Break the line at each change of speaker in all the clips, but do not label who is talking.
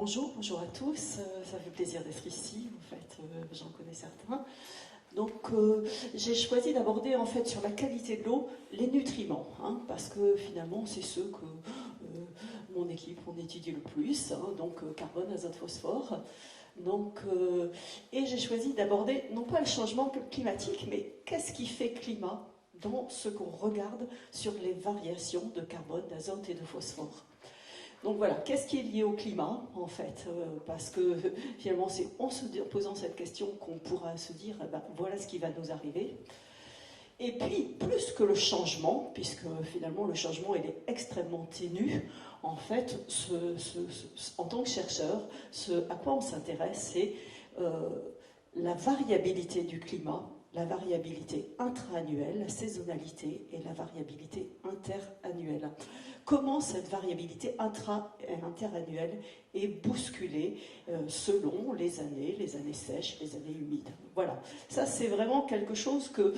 Bonjour à tous, ça fait plaisir d'être ici, en fait, j'en connais certains. Donc j'ai choisi d'aborder en fait sur la qualité de l'eau les nutriments, hein, parce que finalement c'est ceux que mon équipe on étudie le plus, hein, donc carbone, azote, phosphore. Donc, et j'ai choisi d'aborder non pas le changement climatique, mais qu'est-ce qui fait climat dans ce qu'on regarde sur les variations de carbone, d'azote et de phosphore. Donc voilà, qu'est-ce qui est lié au climat en fait parce que finalement c'est en se posant cette question qu'on pourra se dire eh ben, voilà ce qui va nous arriver. Et puis plus que le changement, puisque finalement le changement il est extrêmement ténu, en fait en tant que chercheur, ce à quoi on s'intéresse c'est la variabilité du climat, la variabilité intra-annuelle, la saisonnalité et la variabilité interannuelle. Comment cette variabilité intra- et interannuelle est bousculée selon les années sèches, les années humides. Voilà, ça c'est vraiment quelque chose que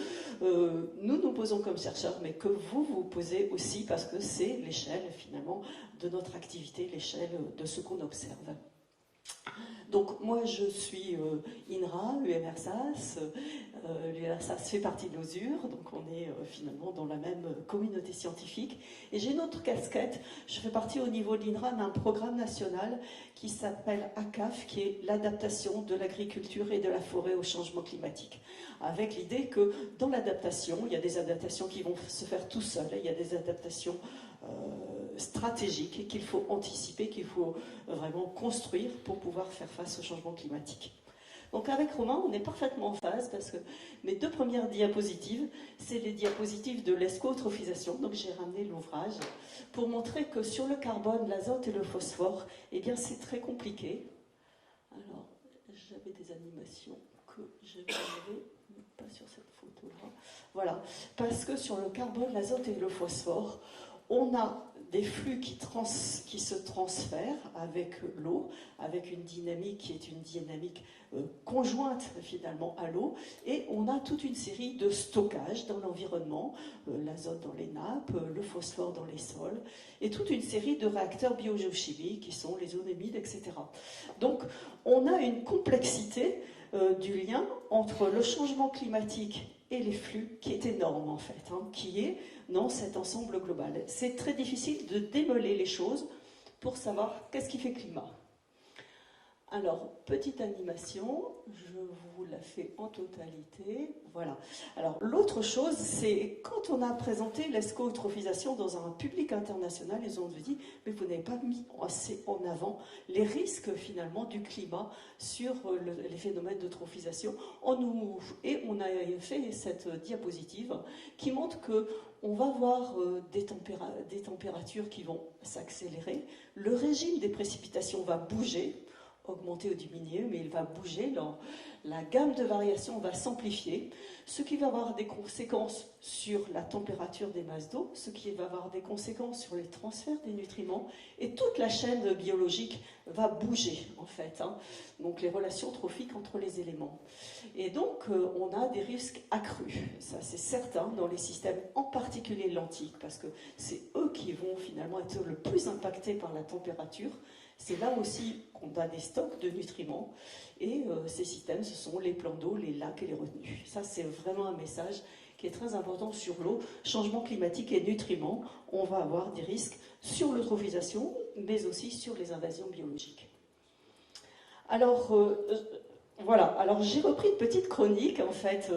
nous posons comme chercheurs, mais que vous posez aussi parce que c'est l'échelle finalement de notre activité, l'échelle de ce qu'on observe. Donc moi je suis INRA, UMRSAS, l'UMRSAS fait partie de l'OSUR, donc on est finalement dans la même communauté scientifique. Et j'ai une autre casquette, je fais partie au niveau de l'INRA d'un programme national qui s'appelle ACAF, qui est l'adaptation de l'agriculture et de la forêt au changement climatique. Avec l'idée que dans l'adaptation, il y a des adaptations qui vont se faire tout seul, il y a des adaptations stratégiques qu'il faut anticiper, qu'il faut vraiment construire pour pouvoir faire face au changement climatique. Donc avec Romain, on est parfaitement en phase parce que mes deux premières diapositives, c'est les diapositives de l'esco-eutrophisation. Donc j'ai ramené l'ouvrage pour montrer que sur le carbone, l'azote et le phosphore, eh bien c'est très compliqué. Alors j'avais des animations que j'avais enlevées, mais pas sur cette photo-là. Voilà, parce que sur le carbone, l'azote et le phosphore, on a des flux qui se transfèrent avec l'eau, avec une dynamique qui est une dynamique conjointe finalement à l'eau, et on a toute une série de stockages dans l'environnement, l'azote dans les nappes, le phosphore dans les sols, et toute une série de réacteurs biogéochimiques qui sont les zones humides, etc. Donc on a une complexité du lien entre le changement climatique et les flux qui est énorme en fait, hein, qui est dans cet ensemble global. C'est très difficile de démêler les choses pour savoir qu'est-ce qui fait climat. Alors, petite animation, je vous la fais en totalité. Voilà. Alors, l'autre chose, c'est quand on a présenté l'esco-eutrophisation dans un public international, ils ont dit, mais vous n'avez pas mis assez en avant les risques finalement du climat sur les phénomènes d'eutrophisation. Et on a fait cette diapositive qui montre que on va avoir des températures qui vont s'accélérer, le régime des précipitations va bouger, augmenter ou diminuer, mais il va bouger, la gamme de variations va s'amplifier, ce qui va avoir des conséquences sur la température des masses d'eau, ce qui va avoir des conséquences sur les transferts des nutriments, et toute la chaîne biologique va bouger en fait, hein. Donc les relations trophiques entre les éléments. Et donc on a des risques accrus, ça c'est certain, dans les systèmes, en particulier lentilles, parce que c'est eux qui vont finalement être le plus impactés par la température. C'est là aussi qu'on a des stocks de nutriments et ces systèmes, ce sont les plans d'eau, les lacs et les retenues. Ça, c'est vraiment un message qui est très important sur l'eau. Changement climatique et nutriments, on va avoir des risques sur l'eutrophisation, mais aussi sur les invasions biologiques. Alors, voilà, alors j'ai repris une petite chronique, en fait,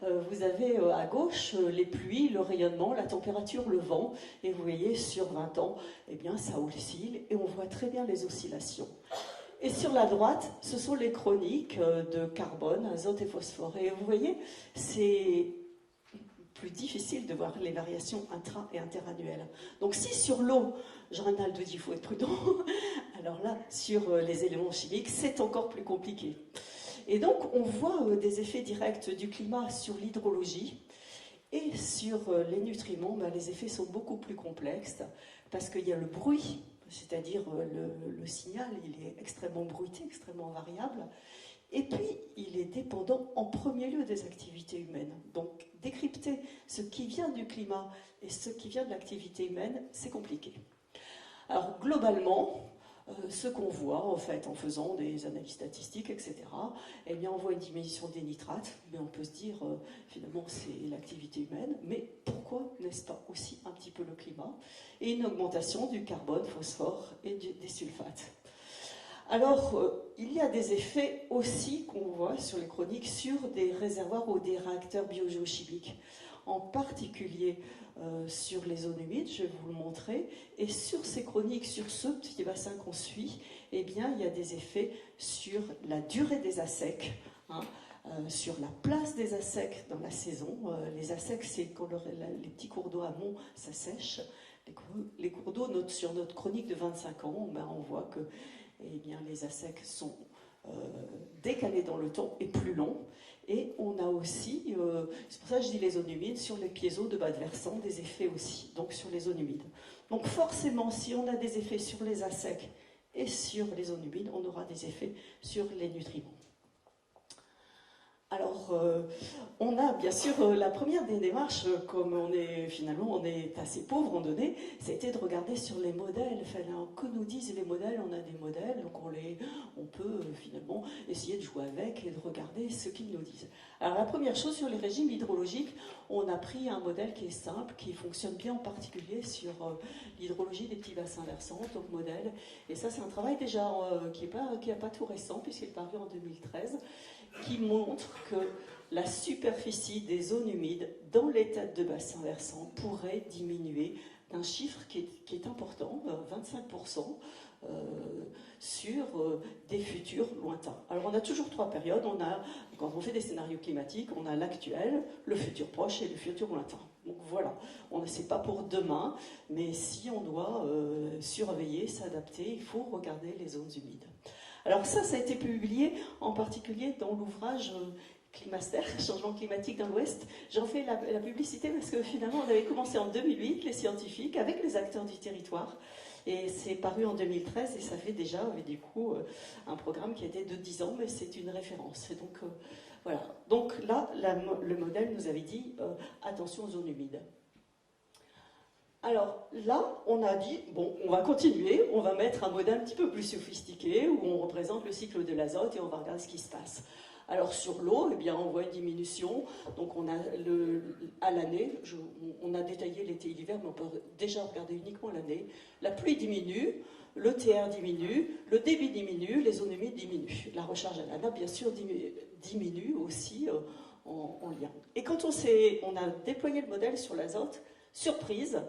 vous avez à gauche les pluies, le rayonnement, la température, le vent, et vous voyez sur 20 ans, eh bien ça oscille, et on voit très bien les oscillations. Et sur la droite, ce sont les chroniques de carbone, azote et phosphore, et vous voyez, c'est plus difficile de voir les variations intra- et interannuelles. Donc si sur l'eau, Jean-Renald dit qu'il faut être prudent, alors là, sur les éléments chimiques, c'est encore plus compliqué. Et donc, on voit des effets directs du climat sur l'hydrologie et sur les nutriments. Ben, les effets sont beaucoup plus complexes parce qu'il y a le bruit, c'est-à-dire le signal, il est extrêmement bruité, extrêmement variable. Et puis, il est dépendant en premier lieu des activités humaines. Donc, décrypter ce qui vient du climat et ce qui vient de l'activité humaine, c'est compliqué. Alors, globalement, Ce qu'on voit en fait en faisant des analyses statistiques, etc., eh bien on voit une diminution des nitrates, mais on peut se dire finalement c'est l'activité humaine, mais pourquoi n'est-ce pas aussi un petit peu le climat, et une augmentation du carbone, phosphore et des sulfates. Alors, il y a des effets aussi qu'on voit sur les chroniques sur des réservoirs ou des réacteurs biogéochimiques, en particulier sur les zones humides, je vais vous le montrer, et sur ces chroniques, sur ce petit bassin qu'on suit, eh bien, il y a des effets sur la durée des assecs, hein, sur la place des assecs dans la saison. Les assecs, c'est quand les petits cours d'eau amont, ça sèche. Les cours d'eau, sur notre chronique de 25 ans, ben, on voit que eh bien, les assecs sont décalés dans le temps et plus longs. Et on a aussi, c'est pour ça que je dis les zones humides, sur les piézos de bas de versant, des effets aussi, donc sur les zones humides. Donc forcément, si on a des effets sur les assecs et sur les zones humides, on aura des effets sur les nutriments. Alors, on a bien sûr la première des démarches, comme on est assez pauvre en données, c'était de regarder sur les modèles. Alors, que nous disent les modèles? On a des modèles, donc on peut finalement essayer de jouer avec et de regarder ce qu'ils nous disent. Alors, la première chose sur les régimes hydrologiques, on a pris un modèle qui est simple, qui fonctionne bien en particulier sur l'hydrologie des petits bassins versants, donc modèle. Et ça, c'est un travail déjà qui n'est pas tout récent, puisqu'il est paru en 2013. Qui montre que la superficie des zones humides dans les têtes de bassins versants pourrait diminuer d'un chiffre qui est important, 25%, sur des futurs lointains. Alors on a toujours trois périodes. Quand on fait des scénarios climatiques, on a l'actuel, le futur proche et le futur lointain. Donc voilà, on ne sait pas pour demain, mais si on doit surveiller, s'adapter, il faut regarder les zones humides. Alors ça a été publié en particulier dans l'ouvrage Climaster, Changement climatique dans l'Ouest. J'en fais la publicité parce que finalement on avait commencé en 2008, les scientifiques, avec les acteurs du territoire. Et c'est paru en 2013 et ça fait déjà, du coup, un programme qui était de 10 ans, mais c'est une référence. Et donc, voilà. Donc là, le modèle nous avait dit, attention aux zones humides. Alors là, on a dit, bon, on va continuer, on va mettre un modèle un petit peu plus sophistiqué où on représente le cycle de l'azote et on va regarder ce qui se passe. Alors sur l'eau, eh bien, on voit une diminution. Donc on a à l'année, on a détaillé l'été et l'hiver, mais on peut déjà regarder uniquement l'année. La pluie diminue, le TR diminue, le débit diminue, les zones humides diminuent. La recharge à la nappe, bien sûr, diminue aussi en lien. Et quand on a déployé le modèle sur l'azote, surprise,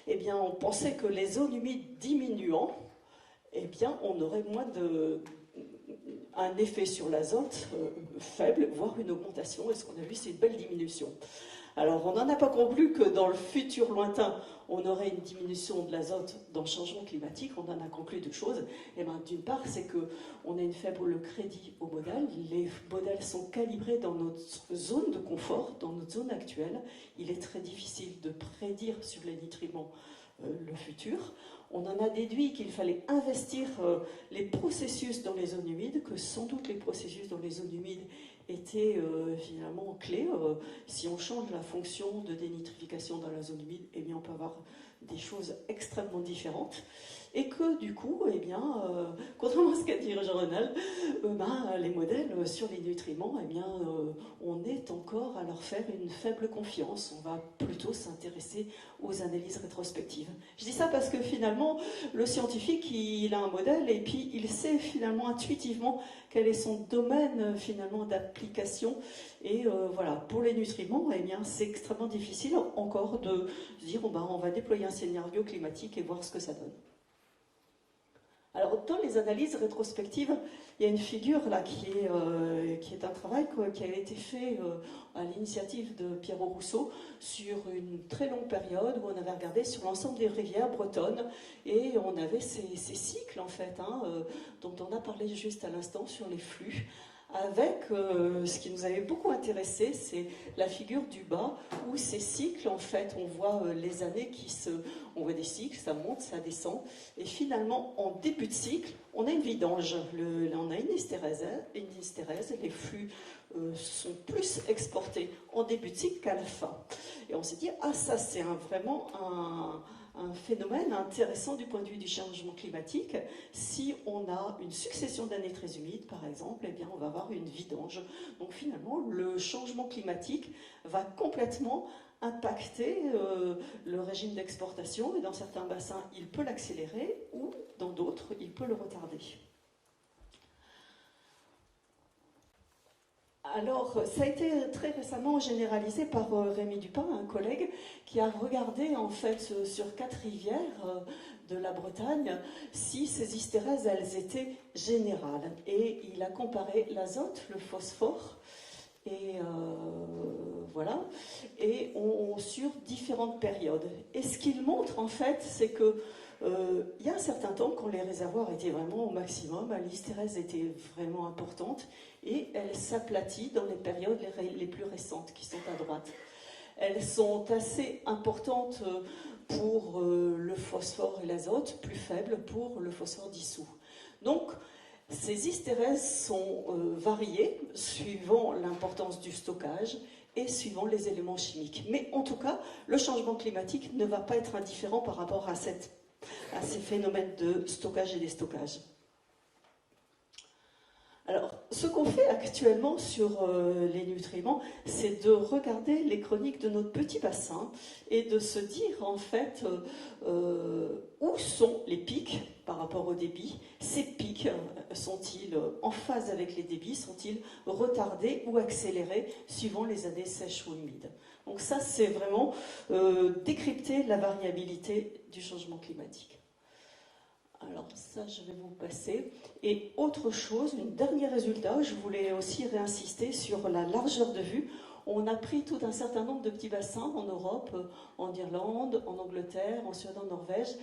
eh bien, on pensait que les zones humides diminuant, eh bien, on aurait un effet sur l'azote faible, voire une augmentation. Et ce qu'on a vu, c'est une belle diminution. Alors, on n'en a pas conclu que dans le futur lointain, on aurait une diminution de l'azote dans le changement climatique. On en a conclu deux choses. Eh bien, d'une part, c'est qu'on a une faible crédit au modèle. Les modèles sont calibrés dans notre zone de confort, dans notre zone actuelle. Il est très difficile de prédire sur les nutriments le futur. On en a déduit qu'il fallait investir les processus dans les zones humides, que sans doute les processus dans les zones humides étaient finalement clés. Si on change la fonction de dénitrification dans la zone humide, eh bien on peut avoir des choses extrêmement différentes. Et que du coup, eh bien, contrairement à ce qu'a dit Jean-Renal, les modèles sur les nutriments, eh bien, on est encore à leur faire une faible confiance. On va plutôt s'intéresser aux analyses rétrospectives. Je dis ça parce que finalement, le scientifique, il a un modèle et puis il sait finalement intuitivement quel est son domaine finalement d'application. Et voilà, pour les nutriments, eh bien, c'est extrêmement difficile encore de se dire, on va déployer un scénario climatique et voir ce que ça donne. Alors, dans les analyses rétrospectives, il y a une figure là qui est un travail qui a été fait à l'initiative de Pierrot Rousseau sur une très longue période où on avait regardé sur l'ensemble des rivières bretonnes et on avait ces cycles en fait, dont on a parlé juste à l'instant sur les flux. Avec ce qui nous avait beaucoup intéressé, c'est la figure du bas, où ces cycles, en fait, on voit les années on voit des cycles, ça monte, ça descend, et finalement, en début de cycle, on a une vidange, on a une hystérèse, les flux sont plus exportés en début de cycle qu'à la fin. Et on s'est dit, ça c'est vraiment un phénomène intéressant du point de vue du changement climatique. Si on a une succession d'années très humides, par exemple, eh bien, on va avoir une vidange. Donc finalement, le changement climatique va complètement impacter le régime d'exportation, et dans certains bassins, il peut l'accélérer, ou dans d'autres, il peut le retarder. Alors, ça a été très récemment généralisé par Rémi Dupin, un collègue, qui a regardé en fait sur 4 rivières de la Bretagne si ces hystérèses, elles étaient générales. Et il a comparé l'azote, le phosphore, et voilà, et sur différentes périodes. Et ce qu'il montre en fait, c'est que il y a un certain temps, quand les réservoirs étaient vraiment au maximum, l'hystérèse était vraiment importante et elle s'aplatit dans les périodes les plus récentes qui sont à droite. Elles sont assez importantes pour le phosphore et l'azote, plus faibles pour le phosphore dissous. Donc, ces hystérèses sont variées suivant l'importance du stockage et suivant les éléments chimiques. Mais en tout cas, le changement climatique ne va pas être indifférent par rapport à ces phénomènes de stockage et déstockage. Alors, ce qu'on fait actuellement sur les nutriments, c'est de regarder les chroniques de notre petit bassin et de se dire, en fait, où sont les pics par rapport au débit. Ces pics, sont-ils en phase avec les débits? Sont-ils retardés ou accélérés suivant les années sèches ou humides? Donc ça, c'est vraiment décrypter la variabilité du changement climatique. Alors ça, je vais vous passer. Et autre chose, un dernier résultat, je voulais aussi réinsister sur la largeur de vue. On a pris tout un certain nombre de petits bassins en Europe, en Irlande, en Angleterre, en Suède, en Norvège,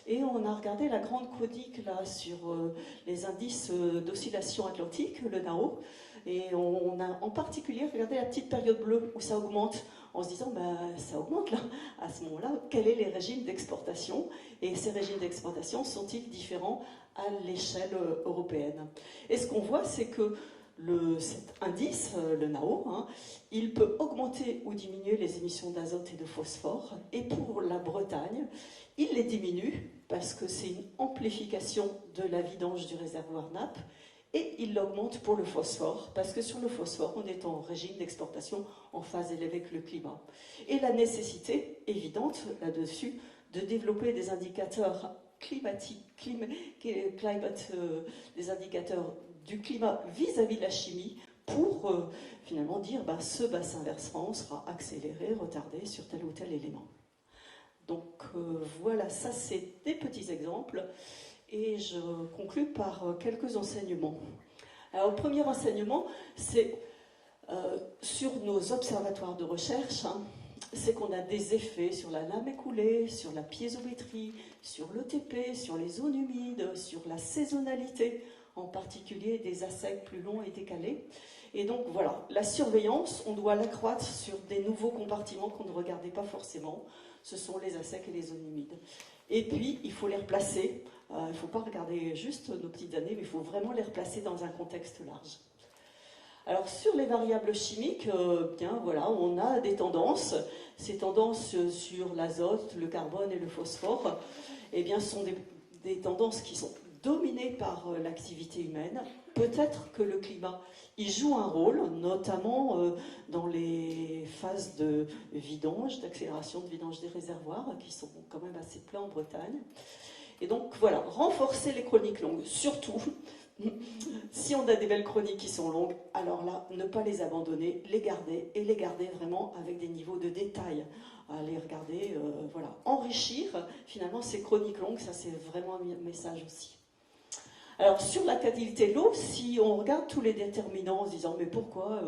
et on a regardé la grande chronique là sur les indices d'oscillation atlantique, le NAO, et on a en particulier regardé la petite période bleue où ça augmente, en se disant, ça augmente là, à ce moment-là, quels sont les régimes d'exportation, et ces régimes d'exportation sont-ils différents à l'échelle européenne? Et ce qu'on voit, c'est que cet indice, le NAO, il peut augmenter ou diminuer les émissions d'azote et de phosphore, et pour la Bretagne, il les diminue parce que c'est une amplification de la vidange du réservoir nappe, et il l'augmente pour le phosphore, parce que sur le phosphore, on est en régime d'exportation en phase élevée avec le climat. Et la nécessité évidente là-dessus de développer des indicateurs climatiques, des indicateurs du climat vis-à-vis de la chimie, pour finalement dire ce bassin versant sera accéléré, retardé sur tel ou tel élément. Donc voilà, ça c'est des petits exemples. Et je conclue par quelques enseignements. Alors, le premier enseignement, c'est sur nos observatoires de recherche, c'est qu'on a des effets sur la lame écoulée, sur la piézométrie, sur l'ETP, sur les zones humides, sur la saisonnalité, en particulier des assecs plus longs et décalés. Et donc voilà, la surveillance, on doit l'accroître sur des nouveaux compartiments qu'on ne regardait pas forcément. Ce sont les assecs et les zones humides. Et puis, il faut les replacer. Il ne faut pas regarder juste nos petites années, mais il faut vraiment les replacer dans un contexte large. Alors, sur les variables chimiques, bien voilà, on a des tendances. Ces tendances sur l'azote, le carbone et le phosphore, eh bien, sont des tendances qui sont dominées par l'activité humaine. Peut-être que le climat y joue un rôle, notamment dans les phases de vidange, d'accélération de vidange des réservoirs, qui sont quand même assez plats en Bretagne. Et donc voilà, renforcer les chroniques longues, surtout. Si on a des belles chroniques qui sont longues, alors là, ne pas les abandonner, les garder, et les garder vraiment avec des niveaux de détail. Les regarder, voilà. Enrichir finalement ces chroniques longues, ça c'est vraiment un message aussi. Alors, sur la qualité de l'eau, si on regarde tous les déterminants en se disant mais pourquoi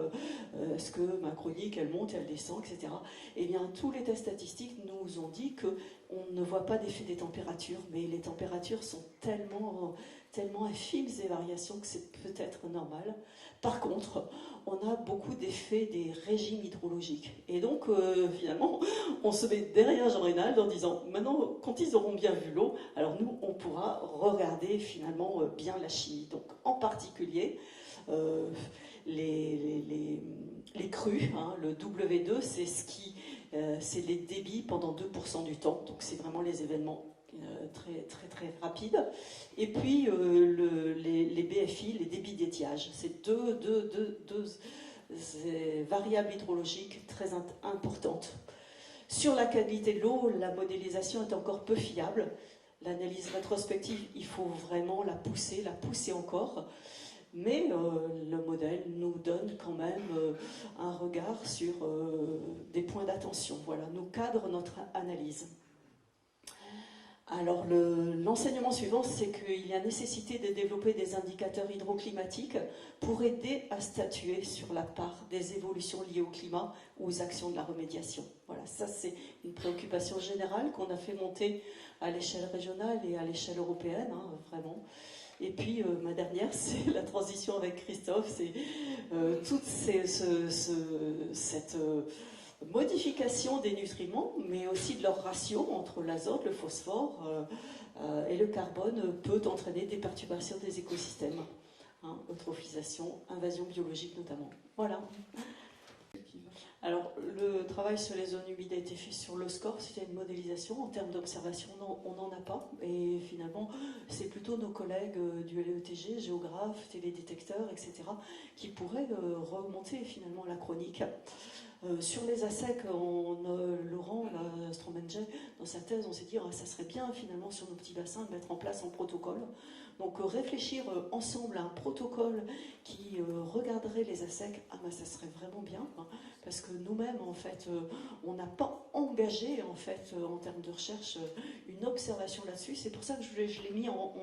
est-ce que ma chronique elle monte, elle descend, etc. Eh bien, tous les tests statistiques nous ont dit qu'on ne voit pas d'effet des températures, mais les températures sont tellement infimes ces variations que c'est peut-être normal. Par contre, on a beaucoup d'effets des régimes hydrologiques. Et donc, finalement, on se met derrière Jean Reynald en disant, maintenant, quand ils auront bien vu l'eau, alors nous, on pourra regarder finalement bien la chimie. Donc, en particulier, les crues, le W2, c'est ce qui c'est les débits pendant 2% du temps, donc c'est vraiment les événements très, très, très rapides. Et puis les BFI, les débits d'étiage, c'est deux variables hydrologiques très importantes. Sur la qualité de l'eau, la modélisation est encore peu fiable. L'analyse rétrospective, il faut vraiment la pousser encore. Mais le modèle nous donne quand même un regard sur des points d'attention. Voilà, nous cadre notre analyse. Alors l'enseignement suivant, c'est qu'il y a nécessité de développer des indicateurs hydroclimatiques pour aider à statuer sur la part des évolutions liées au climat ou aux actions de la remédiation. Voilà, ça c'est une préoccupation générale qu'on a fait monter à l'échelle régionale et à l'échelle européenne, hein, vraiment. Et puis ma dernière, c'est la transition avec Christophe, c'est toute cette modification des nutriments, mais aussi de leur ratio entre l'azote, le phosphore et le carbone peut entraîner des perturbations des écosystèmes, hein, eutrophisation, invasion biologique notamment. Voilà. Alors, le travail sur les zones humides a été fait sur le score, c'était une modélisation. En termes d'observation, on n'en a pas. Et finalement, c'est plutôt nos collègues du LETG, géographes, télédétecteurs, etc., qui pourraient remonter finalement la chronique. Sur les ASEC, Laurent Stromenger, dans sa thèse, on s'est dit ça serait bien finalement sur nos petits bassins de mettre en place un protocole. Donc réfléchir ensemble à un protocole qui regarderait les ASEC, ça serait vraiment bien, hein, parce que nous-mêmes, en fait, on n'a pas engagé, en fait, en termes de recherche, une observation là-dessus. C'est pour ça que je l'ai mis en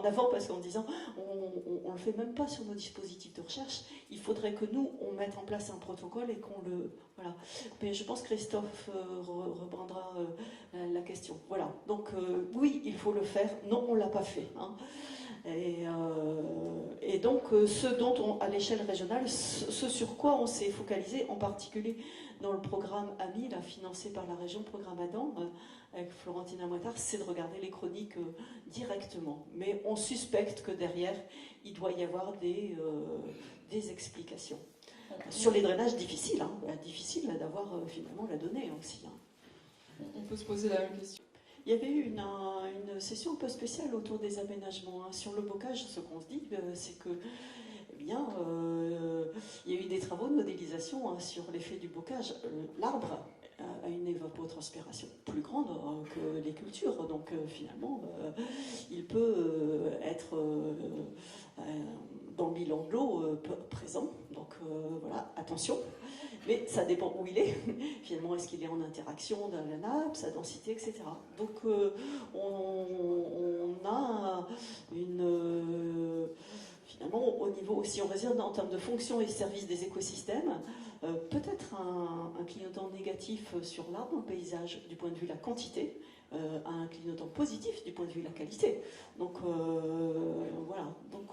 avant, parce qu'en disant, on ne le fait même pas sur nos dispositifs de recherche. Il faudrait que nous, on mette en place un protocole et qu'on le... Voilà. Mais je pense que Christophe reprendra la question. Voilà. Donc, oui, il faut le faire. Non, on ne l'a pas fait. Hein. Et donc, ce dont à l'échelle régionale, ce sur quoi on s'est focalisé, en particulier dans le programme AMI, là, financé par la région, programme Adam, avec Florentine Amouettard, c'est de regarder les chroniques directement. Mais on suspecte que derrière, il doit y avoir des explications. Sur les drainages, difficile, hein, difficile d'avoir finalement la donnée aussi. Hein.
On peut se poser la même question.
Il y avait eu une session un peu spéciale autour des aménagements. Hein. Sur le bocage, ce qu'on se dit, c'est que, eh bien, il y a eu des travaux de modélisation hein, sur l'effet du bocage. L'arbre a une évapotranspiration plus grande que les cultures, donc finalement, il peut être dans le bilan de l'eau présent. Donc voilà, attention. Mais ça dépend où il est. Finalement, est-ce qu'il est en interaction dans la nappe, sa densité, etc. Donc, on a finalement, au niveau, si on raisonne en termes de fonction et service des écosystèmes, peut-être un clignotant négatif sur l'arbre, un paysage du point de vue de la quantité, un clignotant positif du point de vue de la qualité. Donc, voilà. Donc,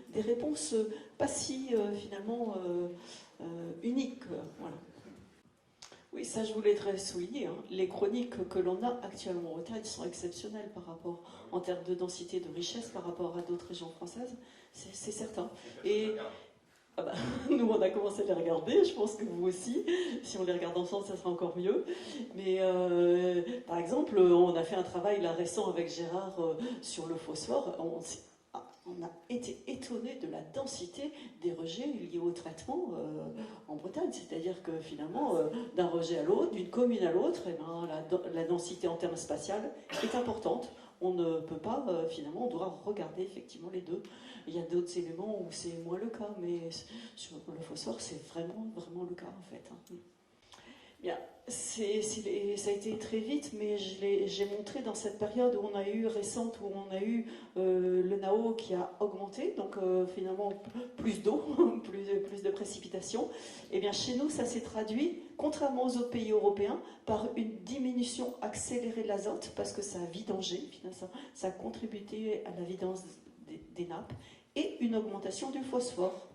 des réponses pas si, finalement... unique. Voilà. Oui, ça je voulais très souligner. Hein. Les chroniques que l'on a actuellement en Bretagne sont exceptionnelles par rapport, en termes de densité, de richesse, par rapport à d'autres régions françaises, c'est certain. Et nous on a commencé à les regarder, je pense que vous aussi. Si on les regarde ensemble, ça sera encore mieux. Mais par exemple, on a fait un travail là récent avec Gérard sur le phosphore. On a été étonné de la densité des rejets liés au traitement en Bretagne. C'est-à-dire que finalement, d'un rejet à l'autre, d'une commune à l'autre, eh ben, la densité en termes spatial est importante. On ne peut pas, finalement, on doit regarder effectivement les deux. Il y a d'autres éléments où c'est moins le cas, mais sur le phosphore, c'est vraiment, vraiment le cas en fait. Hein. Bien. Ça a été très vite, mais j'ai montré dans cette période où on a eu récente, où on a eu le NAO qui a augmenté, donc finalement plus d'eau, plus de précipitations. Et bien chez nous, ça s'est traduit, contrairement aux autres pays européens, par une diminution accélérée de l'azote, parce que ça a vidangé, ça a contribué à la vidange des nappes, et une augmentation du phosphore.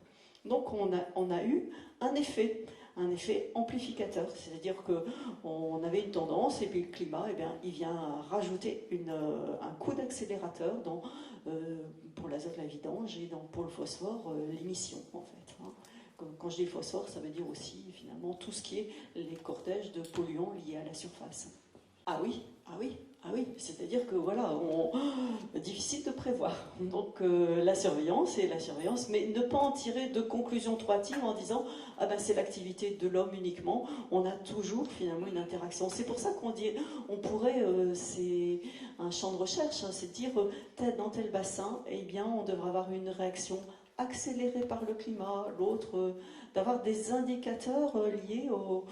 Donc on a eu un effet amplificateur, c'est-à-dire qu'on avait une tendance et puis le climat, eh bien, il vient rajouter un coup d'accélérateur pour l'azote la vidange et pour le phosphore l'émission en fait. Hein. Quand je dis phosphore, ça veut dire aussi finalement tout ce qui est les cortèges de polluants liés à la surface. Ah oui, ah oui, ah oui, c'est-à-dire que voilà, difficile de prévoir. Donc la surveillance et la surveillance, mais ne pas en tirer de conclusions trop hâtives en disant ah ben c'est l'activité de l'homme uniquement. On a toujours finalement une interaction. C'est pour ça qu'on dit, on pourrait, c'est un champ de recherche, hein, c'est de dire dans tel bassin, eh bien on devra avoir une réaction accélérée par le climat, l'autre d'avoir des indicateurs liés au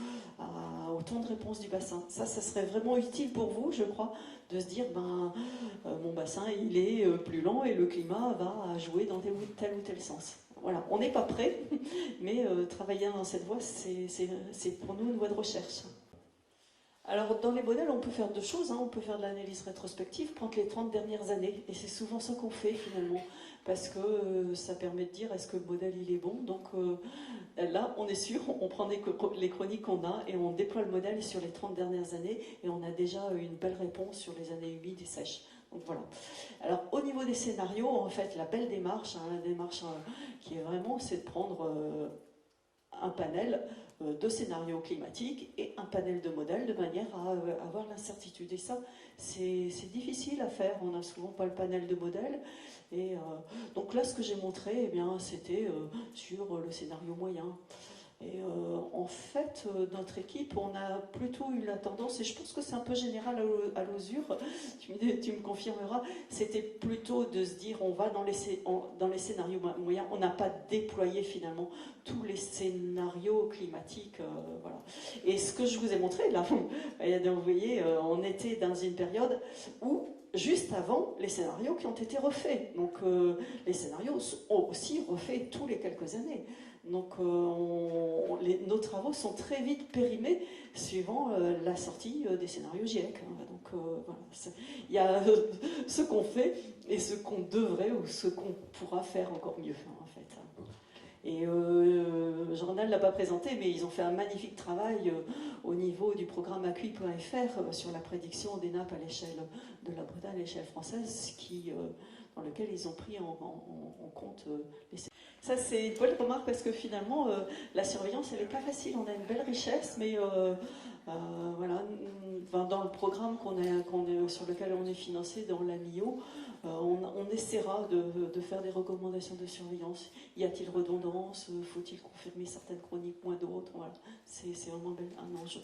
temps de réponse du bassin. Ça serait vraiment utile pour vous, je crois, de se dire, mon bassin, il est plus lent et le climat va jouer dans tel ou tel sens. Voilà, on n'est pas prêt, mais travailler dans cette voie, c'est pour nous une voie de recherche. Alors, dans les modèles, on peut faire deux choses. Hein. On peut faire de l'analyse rétrospective, prendre les 30 dernières années. Et c'est souvent ça qu'on fait, finalement. Parce que ça permet de dire, est-ce que le modèle, il est bon? Donc là, on est sûr, on prend les chroniques qu'on a et on déploie le modèle sur les 30 dernières années. Et on a déjà une belle réponse sur les années humides et sèches. Donc voilà. Alors, au niveau des scénarios, en fait, la belle démarche, hein, la démarche qui est vraiment, c'est de prendre un panel de scénarios climatiques et un panel de modèles de manière à avoir l'incertitude. Et ça, c'est difficile à faire. On n'a souvent pas le panel de modèles. Et donc là, ce que j'ai montré, eh bien, c'était sur le scénario moyen. Et en fait, notre équipe, on a plutôt eu la tendance, et je pense que c'est un peu général à l'osure, tu me confirmeras, c'était plutôt de se dire, on va dans les scénarios moyens, on n'a pas déployé finalement tous les scénarios climatiques. Voilà. Et ce que je vous ai montré, là, vous voyez, on était dans une période où, juste avant, les scénarios qui ont été refaits. Donc les scénarios ont aussi refait tous les quelques années. Donc nos travaux sont très vite périmés suivant la sortie des scénarios GIEC. Hein. Donc voilà, il y a ce qu'on fait et ce qu'on devrait ou ce qu'on pourra faire encore mieux en fait. Et Journal ne l'a pas présenté, mais ils ont fait un magnifique travail au niveau du programme AQI.fr sur la prédiction des nappes à l'échelle de la Bretagne, à l'échelle française, dans lequel ils ont pris en compte les... Ça, c'est une bonne remarque parce que finalement, la surveillance, elle n'est pas facile. On a une belle richesse, mais voilà, dans le programme sur lequel on est financé, dans l'AMIO, on essaiera de faire des recommandations de surveillance. Y a-t-il redondance? Faut-il confirmer certaines chroniques, moins d'autres? Voilà. C'est vraiment un enjeu.